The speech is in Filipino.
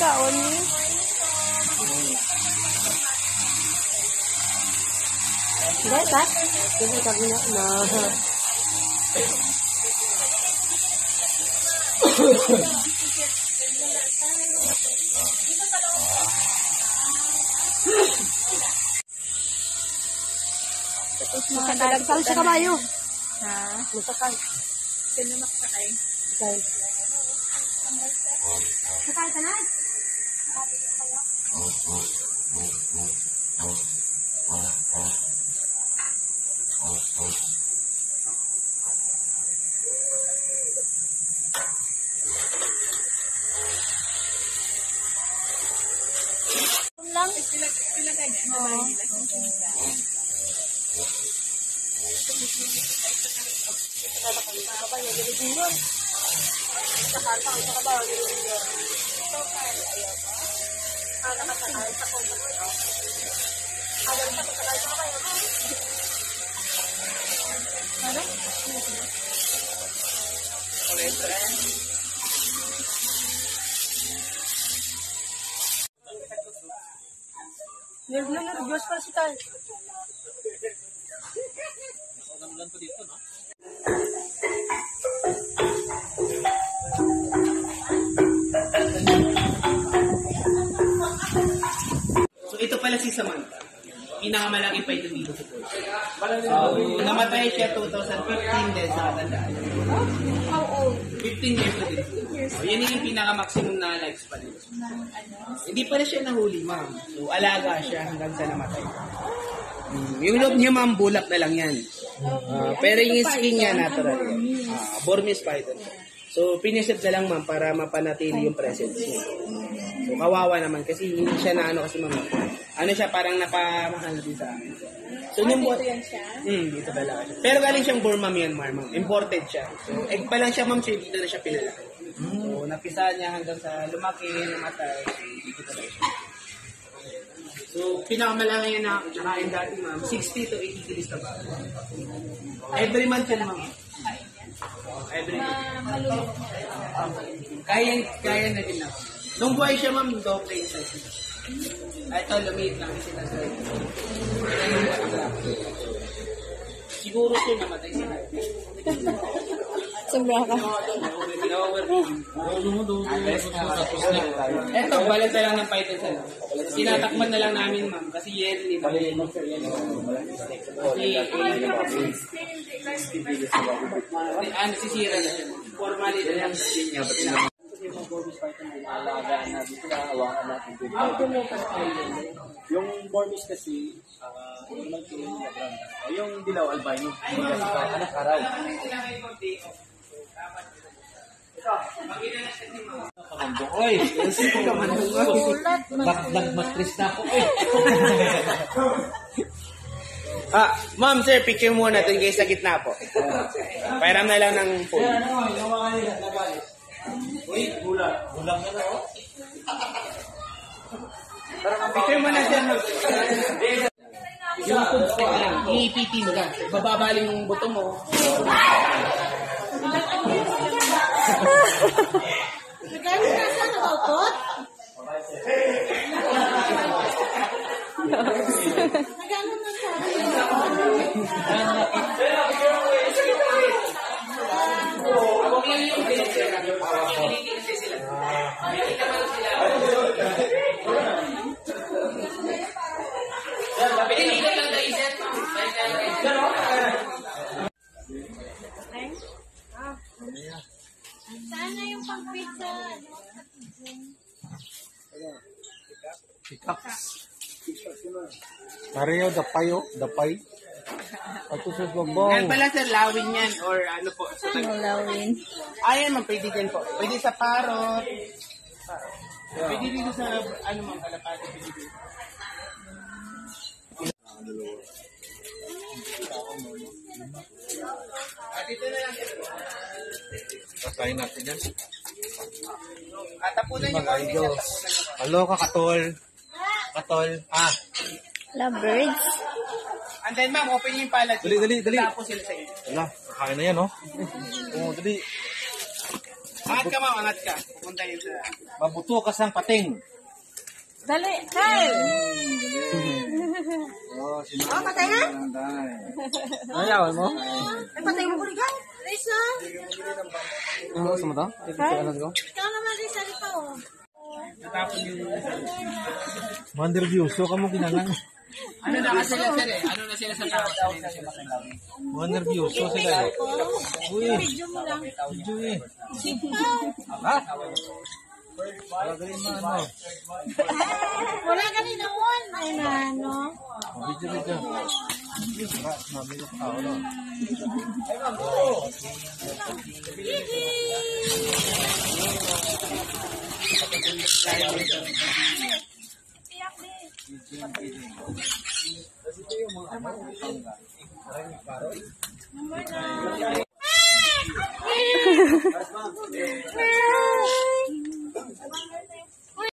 kaon niya. Guys, ha? Sige, sabi na. Masakal sa kabayo. Ha? Masakal. Sino makasakay? Okay. Sakal ka na? Lang? Pila ganyan sa bahay nila. Nervyos pa si Tal. Ganun pa dito, no? So ito pala si Samantha. Pinakamalaki pa ito dito sa Porsche. Namatay siya 2015 din sa katandaan. How old? 15 years na din. Yan yung pinaka-maximum na lifespan nito. Hindi pala siya nahuli, ma'am. So alaga siya hanggang sa namatay. Yung loob niya, ma'am, bulak na lang yan. Pero yung skin niya, natural. Burmese python. So, pinisip na lang, ma'am, para mapanatili yung presence niya. So, kawawa naman kasi hindi siya na ano kasi, ma'am. Ano siya, parang napamahal din sa amin. So, nung dito yan siya? dito pala siya. Pero galing siyang Burma, Myanmar, ma'am. Imported siya. So, egg pa lang siya, ma'am, so dito na siya pinalaki. So, napisa niya hanggang sa lumaki, namatay. Dito na siya. So, pinakamalaki na nakain dati, ma'am, 60 to 80 kilos na ba? Every month yan, ma'am. Every month. Kaya na din ako. Nung buhay siya, ma'am, doble yung size. Ito, lumiit lang sila sa siguro siya namatay sila. Sobra ka. Eto, balat na lang ng python sa tinatakman na lang namin, ma'am. Kasi yearly. Sisira na siya. Formally na lang. Yung Burmese kasi, yung dilaw albino, anak araw. Kamandong, oy! Nagmatris na ako, eh! Ma'am, sir, picture muna natin kayo sa gitna po. Pairam na lang ng phone. Uy, gulang na na, oh. Picture mo na siya. Yung tubs na lang, iipiti mo lang. Bababaling yung buto mo. Nagano na sa nakapot? Nagano na sa sana yung pang-pizza. Ariyo, dapay. Ako sa babong. Yan pala, sir, lawin yan. Or ano po. Lawin. Ayan, ma'am, pwede din po. Pwede sa parot. Pwede dito sa, ano ma'am, kalapati. Pwede dito. Dito na lang. Patayin natin yan. Tapunan niyo Mga konti yan. idols. Hello ka, Katol. Katol. Lovebirds. And then, ma'am, open niyo yung palad. Dali. Tapos sila sa inyo. Wala, kakain na yan, oh. Oo, dali. Angat ka, ma'am. Angat ka. Pupunta yun sa... Mabuto ka sang pating. Dali, Kyle! Oh, patay na? Ayaw mo? Ay, patay mo ko rin ka. Risa. Ano sa mo to? Ikaw naman, Risa, ito. Natapon yung... Nervyoso ka mo kinalang. Ano na kasi sila, sir eh? Ano na sila sa tao? Nervyoso sila. Uy, Video mo lang. video eh. Ha? Lagarin mo ano? Wala ka rin naman. Ay, na, ano? Video. Mami ko tao no. Number 9.